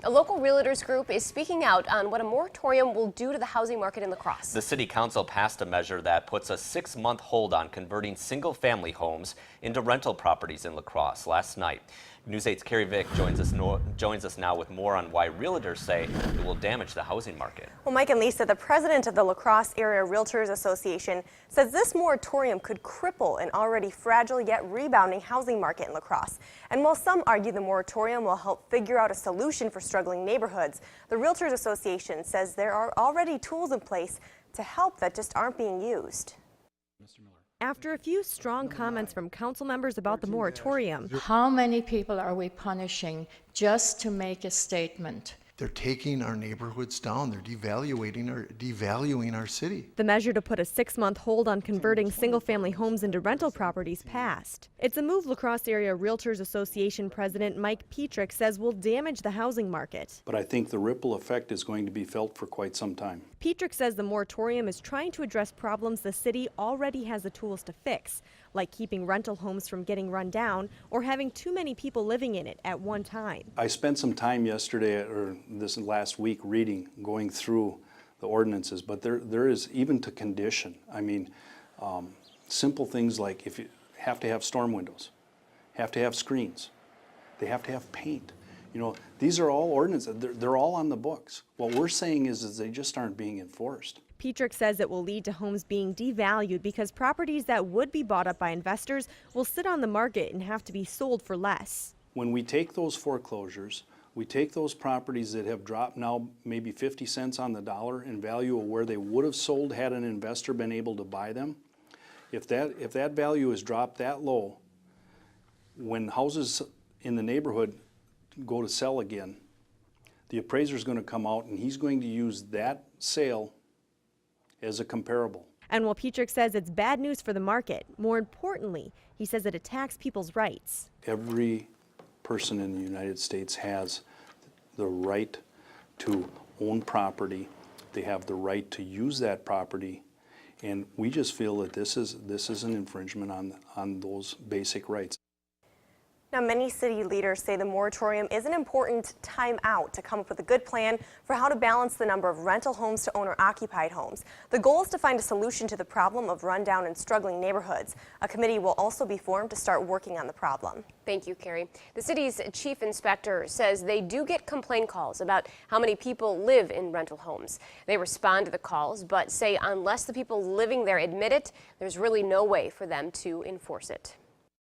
A local realtors group is speaking out on what a moratorium will do to the housing market in La Crosse. The city council passed a measure that puts a 6-month hold on converting single-family homes into rental properties in La Crosse last night. News 8's Carrie Vick joins us now with more on why realtors say it will damage the housing market. Well, Mike and Lisa, the president of the La Crosse Area Realtors Association, says this moratorium could cripple an already fragile yet rebounding housing market in La Crosse. And while some argue the moratorium will help figure out a solution for struggling neighborhoods, the Realtors Association says there are already tools in place to help that just aren't being used. After a few strong comments from council members about the moratorium. How many people are we punishing just to make a statement? They're taking our neighborhoods down. They're devaluing our city. The measure to put a 6-month hold on converting single-family homes into rental properties passed. It's a move La Crosse Area Realtors Association President Mike Pietrek says will damage the housing market. But I think the ripple effect is going to be felt for quite some time. Pietrek says the moratorium is trying to address problems the city already has the tools to fix, like keeping rental homes from getting run down or having too many people living in it at one time. I spent some time yesterday or this last week going through the ordinances, but there is even to condition. I mean, simple things like if you have to have storm windows, have to have screens, they have to have paint. You know, these are all ordinances. They're all on the books. What we're saying is they just aren't being enforced. Pietrek says it will lead to homes being devalued because properties that would be bought up by investors will sit on the market and have to be sold for less. When we take those foreclosures, we take those properties that have dropped now maybe 50 cents on the dollar in value of where they would have sold had an investor been able to buy them. If that value is dropped that low, when houses in the neighborhood go to sell again, the appraiser is going to come out and he's going to use that sale as a comparable. And while Pietrek says it's bad news for the market, more importantly, he says it attacks people's rights. Every person in the United States has the right to own property. They have the right to use that property, and we just feel that this is an infringement on those basic rights. Now, many city leaders say the moratorium is an important time out to come up with a good plan for how to balance the number of rental homes to owner-occupied homes. The goal is to find a solution to the problem of rundown and struggling neighborhoods. A committee will also be formed to start working on the problem. Thank you, Carrie. The city's chief inspector says they do get complaint calls about how many people live in rental homes. They respond to the calls, but say unless the people living there admit it, there's really no way for them to enforce it.